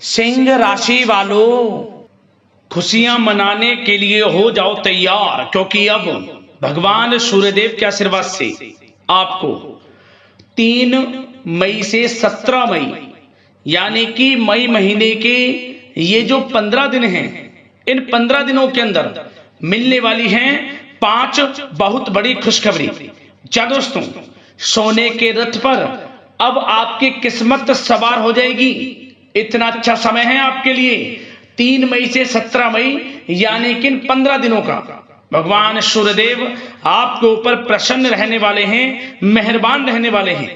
सिंह राशि वालों, खुशियां मनाने के लिए हो जाओ तैयार, क्योंकि अब भगवान सूर्यदेव के आशीर्वाद से आपको 3 मई से 17 मई यानी कि मई महीने के ये जो 15 दिन हैं, इन 15 दिनों के अंदर मिलने वाली हैं 5 बहुत बड़ी खुशखबरी। क्या दोस्तों, सोने के रथ पर अब आपकी किस्मत सवार हो जाएगी। इतना अच्छा समय है आपके लिए 3 मई से 17 मई यानी कि 15 दिनों का भगवान सूर्यदेव आपके ऊपर प्रसन्न रहने वाले हैं, मेहरबान रहने वाले हैं।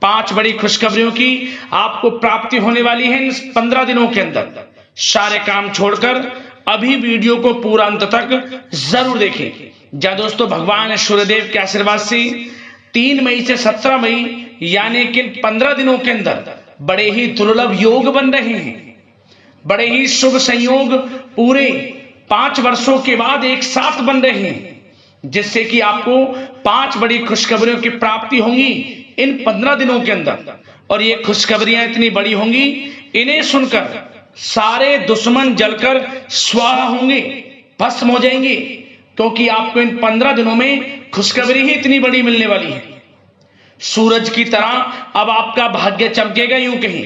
5 बड़ी खुशखबरियों की आपको प्राप्ति होने वाली है इन 15 दिनों के अंदर। सारे काम छोड़कर अभी वीडियो को पूरा अंत तक जरूर देखें। जा दोस्तों, भगवान सूर्यदेव के आशीर्वाद से 3 मई से 17 मई यानी कि 15 दिनों के अंदर बड़े ही दुर्लभ योग बन रहे हैं। बड़े ही शुभ संयोग पूरे 5 वर्षों के बाद एक साथ बन रहे हैं, जिससे कि आपको 5 बड़ी खुशखबरियों की प्राप्ति होंगी इन 15 दिनों के अंदर। और ये खुशखबरियां इतनी बड़ी होंगी, इन्हें सुनकर सारे दुश्मन जलकर स्वाहा होंगे, भस्म हो जाएंगे, क्योंकि आपको इन 15 दिनों में खुशखबरी ही इतनी बड़ी मिलने वाली है। सूरज की तरह अब आपका भाग्य चमकेगा, यूं कहीं,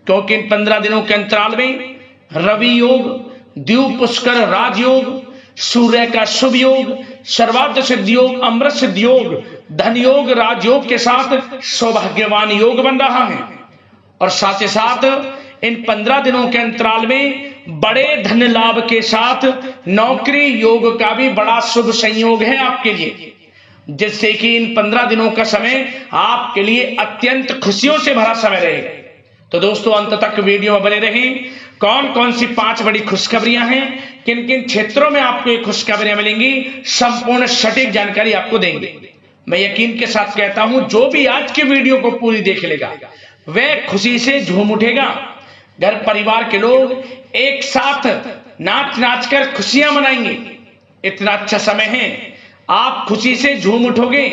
क्योंकि इन 15 दिनों के अंतराल में रवि योग, द्वीप पुष्कर राजयोग, सूर्य का शुभ योग, सर्वार्थ सिद्ध योग, अमृत सिद्ध योग, धन योग, राजयोग के साथ सौभाग्यवान योग बन रहा है। और साथ ही साथ इन 15 दिनों के अंतराल में बड़े धन लाभ के साथ नौकरी योग का भी बड़ा शुभ संयोग है आपके लिए, जिससे कि इन 15 दिनों का समय आपके लिए अत्यंत खुशियों से भरा समय रहेगा। तो दोस्तों, अंत तक वीडियो में बने रहें। कौन कौन सी 5 बड़ी खुशखबरियां हैं, किन किन क्षेत्रों में आपको ये खुशखबरियां मिलेंगी, संपूर्ण सटीक जानकारी आपको देंगे। मैं यकीन के साथ कहता हूं, जो भी आज की वीडियो को पूरी देख लेगा वह खुशी से झूम उठेगा। घर परिवार के लोग एक साथ नाच नाच कर खुशियां मनाएंगे। इतना अच्छा समय है, आप खुशी से झूम उठोगे।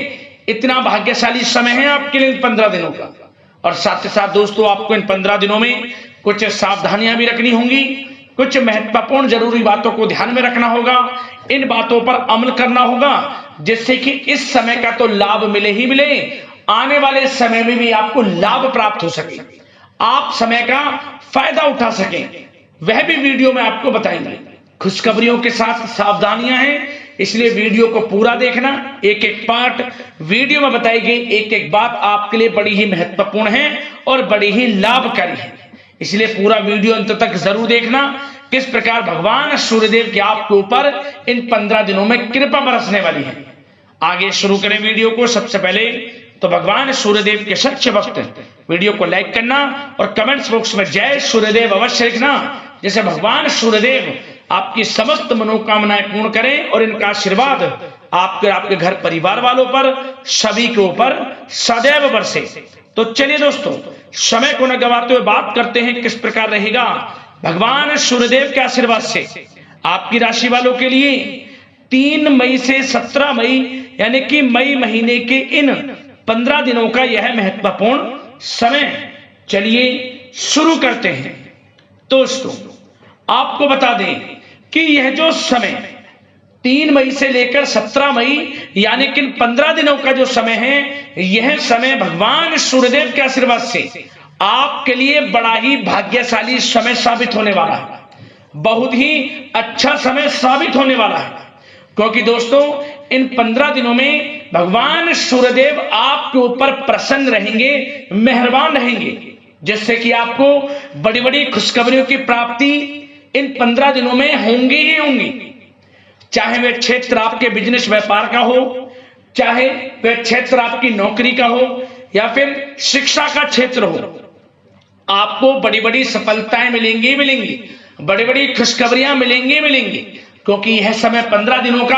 इतना भाग्यशाली समय है आपके लिए 15 दिनों का। और साथ ही साथ दोस्तों, आपको इन 15 दिनों में कुछ सावधानियां भी रखनी होंगी, कुछ महत्वपूर्ण जरूरी बातों को ध्यान में रखना होगा, इन बातों पर अमल करना होगा, जिससे कि इस समय का तो लाभ मिले ही मिले, आने वाले समय में भी आपको लाभ प्राप्त हो सके, आप समय का फायदा उठा सकें, वह भी वीडियो में आपको बताएंगे। खुशखबरियों के साथ सावधानियां हैं, इसलिए वीडियो को पूरा देखना। एक एक पार्ट वीडियो में बताई गई एक एक बात आपके लिए बड़ी ही महत्वपूर्ण है और बड़ी ही लाभकारी है, इसलिए पूरा वीडियो अंत तक जरूर देखना। किस प्रकार भगवान सूर्यदेव के आपके ऊपर इन 15 दिनों में कृपा बरसने वाली है। आगे शुरू करें वीडियो को। सबसे पहले तो भगवान सूर्यदेव के सच्चे भक्त वीडियो को लाइक करना और कमेंट्स बॉक्स में जय सूर्यदेव अवश्य लिखना, जैसे भगवान सूर्यदेव आपकी समस्त मनोकामनाएं पूर्ण करें और इनका आशीर्वाद आपके घर परिवार वालों पर, सभी के ऊपर सदैव बरसे। तो चलिए दोस्तों, समय को न गवाते हुए बात करते हैं किस प्रकार रहेगा भगवान सूर्यदेव के आशीर्वाद से आपकी राशि वालों के लिए 3 मई से 17 मई यानी कि मई महीने के इन 15 दिनों का यह महत्वपूर्ण समय। चलिए शुरू करते हैं। दोस्तों, आपको बता दें कि यह जो समय 3 मई से लेकर 17 मई यानी कि 15 दिनों का जो समय है, यह समय भगवान सूर्यदेव के आशीर्वाद से आपके लिए बड़ा ही भाग्यशाली समय साबित होने वाला है। बहुत ही अच्छा समय साबित होने वाला है, क्योंकि दोस्तों इन 15 दिनों में भगवान सूर्यदेव आपके ऊपर प्रसन्न रहेंगे, मेहरबान रहेंगे, जिससे कि आपको बड़ी बड़ी खुशखबरियों की प्राप्ति इन 15 दिनों में होंगी ही होंगी। चाहे वह क्षेत्र आपके बिजनेस व्यापार का हो, चाहे वह क्षेत्र आपकी नौकरी का हो, या फिर शिक्षा का क्षेत्र हो, आपको बड़ी बड़ी सफलताएं मिलेंगी, बड़ी बड़ी खुशखबरियां मिलेंगी, क्योंकि यह समय 15 दिनों का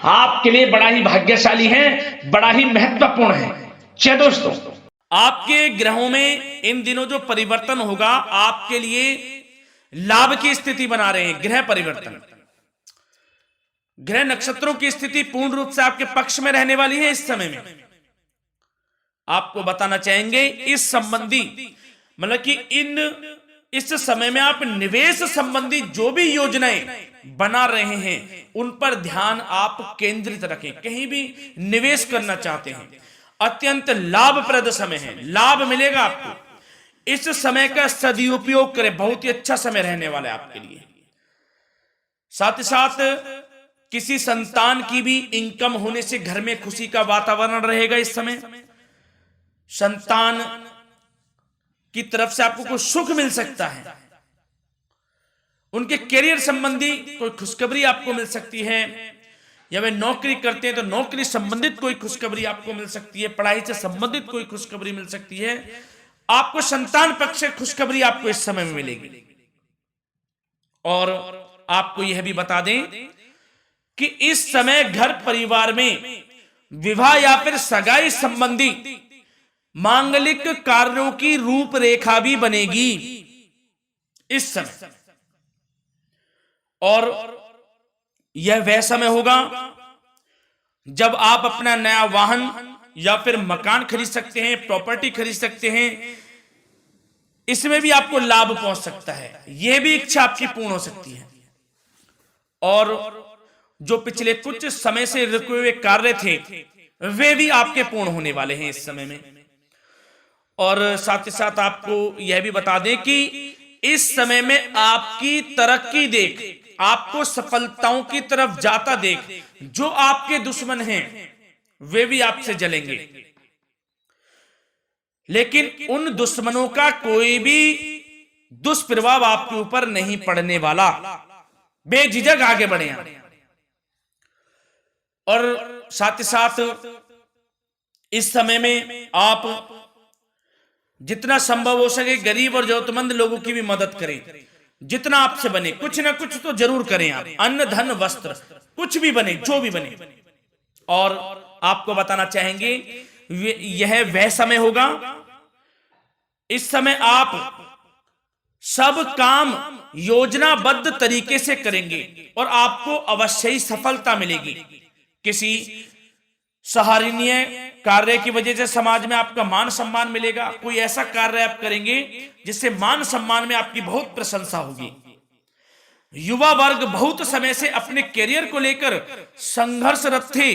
आपके लिए बड़ा ही भाग्यशाली है, बड़ा ही महत्वपूर्ण है। चलिए दोस्तों, आपके ग्रहों में इन दिनों जो परिवर्तन होगा आपके लिए लाभ की स्थिति बना रहे हैं। ग्रह परिवर्तन, ग्रह नक्षत्रों की स्थिति पूर्ण रूप से आपके पक्ष में रहने वाली है। इस समय में आपको बताना चाहेंगे इस संबंधी, मतलब कि इन इस समय में आप निवेश संबंधी जो भी योजनाएं बना रहे हैं उन पर ध्यान आप केंद्रित रखें। कहीं भी निवेश करना चाहते हैं, अत्यंत लाभप्रद समय है, लाभ मिलेगा आपको। इस समय का सदुपयोग करें, बहुत ही अच्छा समय रहने वाला है आपके लिए। साथ ही साथ किसी संतान की भी इनकम होने से घर में खुशी का वातावरण रहेगा। इस समय संतान की तरफ से आपको कुछ सुख मिल सकता है, उनके करियर संबंधी कोई खुशखबरी आपको मिल सकती है, या वे नौकरी करते हैं तो नौकरी संबंधित कोई खुशखबरी आपको मिल सकती है, पढ़ाई से संबंधित कोई खुशखबरी मिल सकती है। आपको संतान पक्ष से खुशखबरी आपको इस समय में मिलेगी। और आपको यह भी बता दें कि इस समय घर परिवार में विवाह या फिर सगाई संबंधी मांगलिक कार्यों की रूपरेखा भी बनेगी इस समय। और यह वह समय होगा जब आप अपना नया वाहन या फिर मकान खरीद सकते हैं, प्रॉपर्टी खरीद सकते हैं। इसमें भी आपको लाभ पहुंच सकता है, यह भी इच्छा आपकी पूर्ण हो सकती है। और जो पिछले कुछ समय से रुके हुए कार्य थे वे भी आपके पूर्ण होने वाले हैं इस समय में। और साथ ही साथ आपको यह भी बता दें कि इस समय में आपकी तरक्की देख, आपको सफलताओं की तरफ जाता देख जो आपके दुश्मन हैं वे भी आपसे जलेंगे, लेकिन उन दुश्मनों का कोई भी दुष्प्रभाव आपके ऊपर नहीं पड़ने वाला। बेझिझक आगे बढ़े आप। और साथ ही साथ इस समय में आप जितना संभव हो सके गरीब और जरूरतमंद लोगों की भी मदद करें। जितना आपसे बने कुछ ना कुछ तो जरूर करें आप, अन्न धन वस्त्र कुछ भी बने, जो भी बने। और आपको बताना चाहेंगे यह वह समय होगा, इस समय आप सब काम योजनाबद्ध तरीके से करेंगे और आपको अवश्य ही सफलता मिलेगी। किसी सराहनीय कार्य की वजह से समाज में आपका मान सम्मान मिलेगा। कोई ऐसा कार्य आप करेंगे जिससे मान सम्मान में आपकी बहुत प्रशंसा होगी। युवा वर्ग बहुत समय से अपने करियर को लेकर संघर्षरत थे,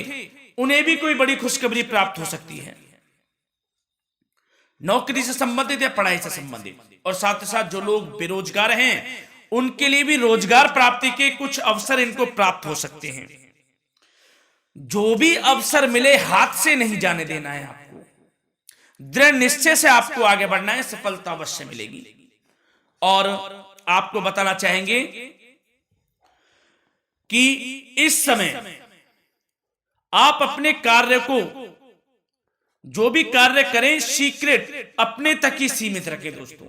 उन्हें भी कोई बड़ी खुशखबरी प्राप्त हो सकती है, नौकरी से संबंधित या पढ़ाई से संबंधित। और साथ ही साथ जो लोग बेरोजगार हैं उनके लिए भी रोजगार प्राप्ति के कुछ अवसर इनको प्राप्त हो सकते हैं। जो भी अवसर मिले हाथ से नहीं जाने देना है आपको, दृढ़ निश्चय से आपको आगे बढ़ना है, सफलता अवश्य मिलेगी। और आपको बताना चाहेंगे कि इस समय आप अपने कार्य को, जो भी कार्य करें, सीक्रेट अपने तक ही सीमित रखें दोस्तों।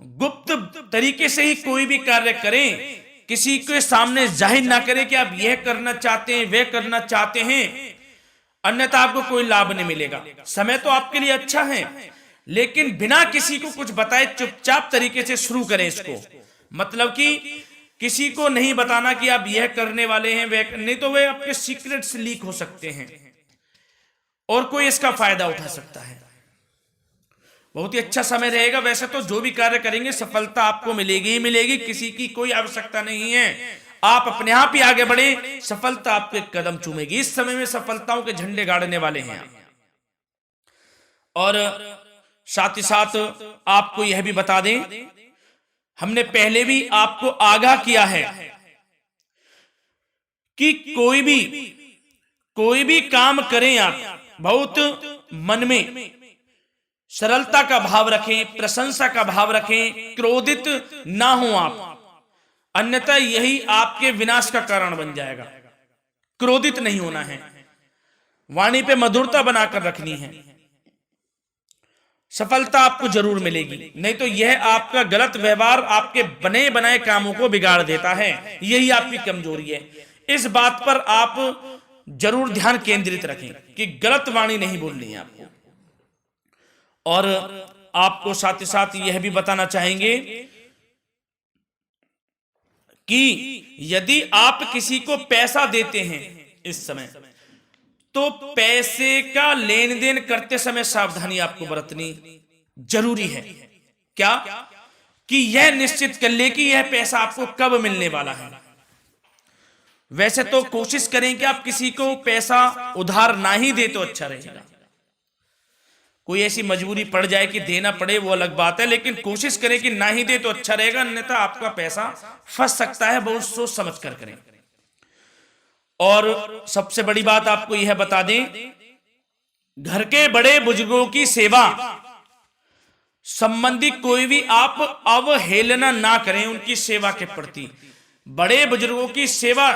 गुप्त तरीके से ही कोई भी कार्य करें, किसी के सामने जाहिर ना करें कि आप यह करना चाहते हैं, वह करना चाहते हैं, अन्यथा आपको कोई लाभ नहीं मिलेगा। समय तो आपके लिए अच्छा है, लेकिन बिना किसी को कुछ बताए चुपचाप तरीके से शुरू करें इसको। मतलब कि किसी को नहीं बताना कि आप यह करने वाले हैं, वह नहीं, तो वे आपके सीक्रेट्स लीक हो सकते हैं और कोई इसका फायदा उठा सकता है। बहुत ही अच्छा समय रहेगा। वैसे तो जो भी कार्य करेंगे सफलता आपको मिलेगी ही मिलेगी, किसी की कोई आवश्यकता नहीं है। आप अपने आप ही आगे बढ़े, सफलता आपके कदम चूमेगी। इस समय में सफलताओं के झंडे गाड़ने वाले हैं आप। और साथ ही साथ आपको यह भी बता दें, हमने पहले भी आपको आगाह किया है कि कोई भी काम करें आप बहुत मन में सरलता का भाव रखें, प्रशंसा का भाव रखें, क्रोधित ना हो आप, अन्यथा यही आपके विनाश का कारण बन जाएगा। क्रोधित नहीं होना है, वाणी पे मधुरता बनाकर रखनी है, सफलता आपको जरूर मिलेगी। नहीं तो यह आपका गलत व्यवहार आपके बने बनाए कामों को बिगाड़ देता है, यही आपकी कमजोरी है। इस बात पर आप जरूर ध्यान केंद्रित रखें कि गलत वाणी नहीं बोलनी है आपको। और आपको साथ ही साथ यह भी बताना चाहेंगे कि यदि आप किसी को पैसा देते हैं इस समय, तो पैसे का लेन देन करते समय सावधानी आपको बरतनी जरूरी है। क्या? कि यह निश्चित कर ले कि यह पैसा आपको कब मिलने वाला है। वैसे तो कोशिश करें कि आप किसी को पैसा उधार ना ही दे तो अच्छा रहेगा। कोई ऐसी मजबूरी पड़ जाए कि देना पड़े वो अलग बात है, लेकिन कोशिश करें कि ना ही दे तो अच्छा रहेगा, अन्यथा आपका पैसा फंस सकता है। बहुत सोच समझ कर करें। और सबसे बड़ी बात आपको यह बता दें, घर के बड़े बुजुर्गों की सेवा संबंधी कोई भी आप अवहेलना ना करें उनकी सेवा के प्रति। बड़े बुजुर्गों की सेवा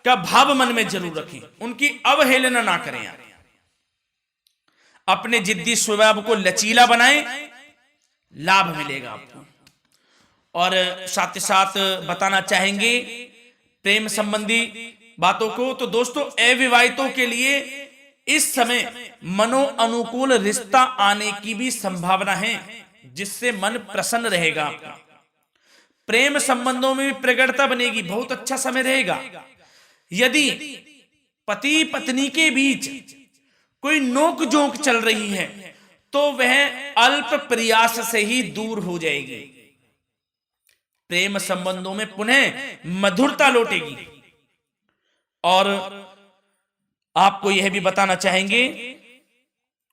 का भाव मन में जरूर रखें, उनकी अवहेलना ना करें आप। अपने जिद्दी स्वभाव को लचीला बनाएं, लाभ मिलेगा आपको। और साथ ही साथ बताना चाहेंगे प्रेम संबंधी बातों को, तो दोस्तों अविवाहितों के लिए इस समय मनो अनुकूल रिश्ता आने की भी संभावना है, जिससे मन प्रसन्न रहेगा आपका। प्रेम संबंधों में भी प्रगाढ़ता बनेगी, बहुत अच्छा समय रहेगा। यदि पति पत्नी के बीच कोई नोक झोंक चल रही है तो वह अल्प प्रयास से ही दूर हो जाएगी। प्रेम संबंधों में पुनः मधुरता लौटेगी। और आपको यह भी बताना चाहेंगे,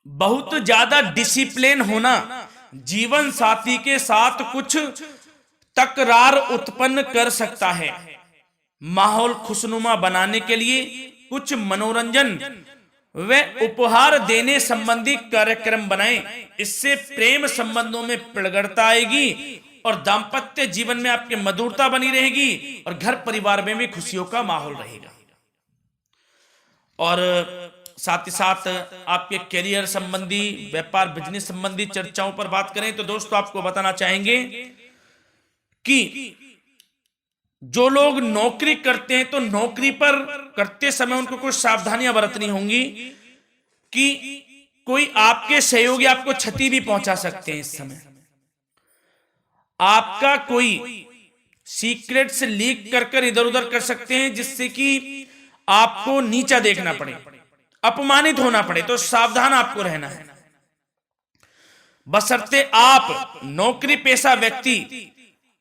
बहुत ज्यादा डिसिप्लिन होना जीवन साथी के साथ कुछ तकरार उत्पन्न कर सकता है। माहौल खुशनुमा बनाने के लिए कुछ मनोरंजन व उपहार देने संबंधी कार्यक्रम बनाएं। इससे प्रेम संबंधों में प्रगाढ़ता आएगी और दाम्पत्य जीवन में आपकी मधुरता बनी रहेगी और घर परिवार में भी खुशियों का माहौल रहेगा। और साथ ही साथ आपके करियर संबंधी, व्यापार बिजनेस संबंधी चर्चाओं पर बात करें तो दोस्तों आपको बताना चाहेंगे कि जो लोग नौकरी करते हैं तो नौकरी पर करते समय उनको कुछ सावधानियां बरतनी होंगी कि कोई आपके सहयोगी आपको क्षति भी पहुंचा सकते हैं। इस समय आपका कोई सीक्रेट्स लीक कर इधर उधर कर सकते हैं, जिससे कि आपको नीचा देखना पड़े, अपमानित होना पड़े। तो सावधान आपको रहना है। बशर्ते आप नौकरी पेशा व्यक्ति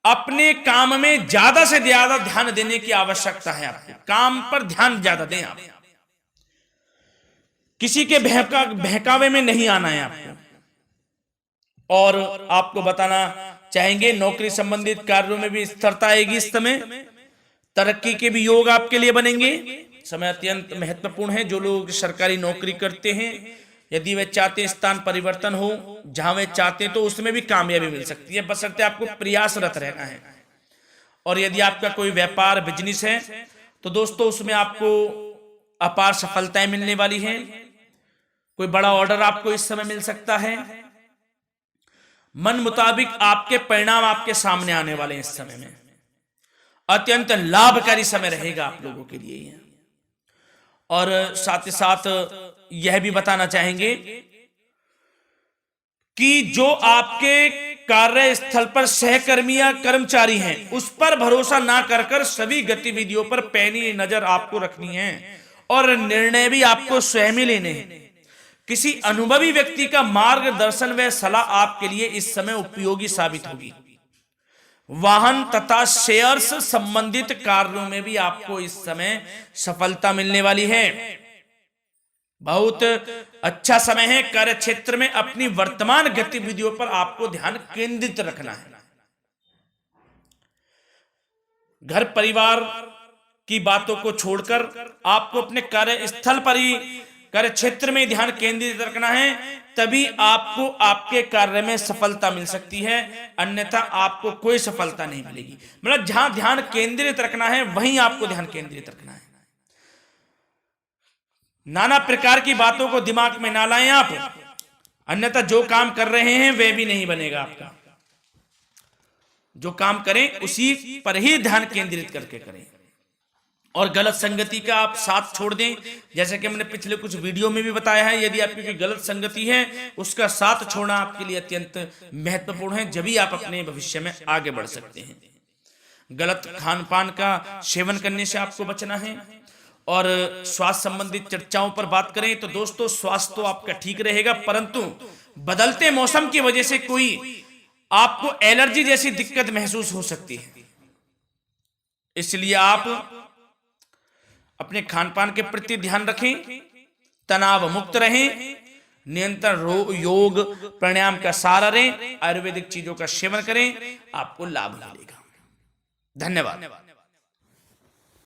अपने काम में ज्यादा से ज्यादा ध्यान देने की आवश्यकता है। आपको काम पर ध्यान ज्यादा दें। आप किसी के बहकावे में नहीं आना है आपको। और आपको बताना चाहेंगे नौकरी संबंधित कार्यों में भी स्थिरता आएगी। इस समय तरक्की के भी योग आपके लिए बनेंगे। समय अत्यंत महत्वपूर्ण है। जो लोग सरकारी नौकरी करते हैं, यदि वे चाहते हैं स्थान परिवर्तन हो, जहां वे चाहते हैं, तो उसमें भी कामयाबी मिल सकती है, बशर्ते आपको प्रयासरत रहना है। और यदि आपका कोई व्यापार बिजनेस है तो दोस्तों उसमें आपको अपार सफलताएं मिलने वाली हैं। कोई बड़ा ऑर्डर आपको इस समय मिल सकता है। मन मुताबिक आपके परिणाम आपके सामने आने वाले हैं। इस समय में अत्यंत लाभकारी समय रहेगा आप लोगों के लिए। और साथ ही साथ यह भी बताना चाहेंगे कि जो आपके कार्यस्थल पर सहकर्मी या कर्मचारी हैं, उस पर भरोसा ना कर सभी गतिविधियों पर पैनी नजर आपको रखनी है और निर्णय भी आपको स्वयं ही लेने हैं। किसी अनुभवी व्यक्ति का मार्गदर्शन व सलाह आपके लिए इस समय उपयोगी साबित होगी। वाहन तथा शेयर्स संबंधित कार्यों में भी आपको इस समय सफलता मिलने वाली है। बहुत अच्छा समय है। कार्य क्षेत्र में अपनी वर्तमान गतिविधियों पर आपको ध्यान केंद्रित रखना है। घर परिवार की बातों को छोड़कर आपको अपने कार्यस्थल पर ही, कार्य क्षेत्र में ध्यान केंद्रित रखना है, तभी आपको आपके कार्य में सफलता मिल सकती है, अन्यथा आपको कोई सफलता नहीं मिलेगी। मतलब जहां ध्यान केंद्रित रखना है वहीं आपको ध्यान केंद्रित रखना है। नाना प्रकार की बातों को दिमाग में ना लाएं आप, अन्यथा जो काम कर रहे हैं वह भी नहीं बनेगा आपका। जो काम करें उसी पर ही ध्यान केंद्रित करके करें और गलत संगति का आप साथ छोड़ दें। जैसे कि मैंने पिछले कुछ वीडियो में भी बताया है, यदि आपकी कोई गलत संगति है उसका साथ छोड़ना आपके लिए अत्यंत महत्वपूर्ण है, जब ही आप अपने भविष्य में आगे बढ़ सकते हैं। गलत खान पान का सेवन करने से आपको बचना है। और स्वास्थ्य संबंधित चर्चाओं पर बात करें तो दोस्तों स्वास्थ्य तो आपका ठीक रहेगा, परंतु बदलते मौसम की वजह से कोई आपको एलर्जी जैसी दिक्कत महसूस हो सकती है। इसलिए आप अपने खान पान के प्रति ध्यान रखें, तनाव मुक्त रहें, नियंत्रण योग प्राणायाम का सहारा रहें, आयुर्वेदिक चीजों का सेवन करें, आपको लाभ मिलेगा। धन्यवाद।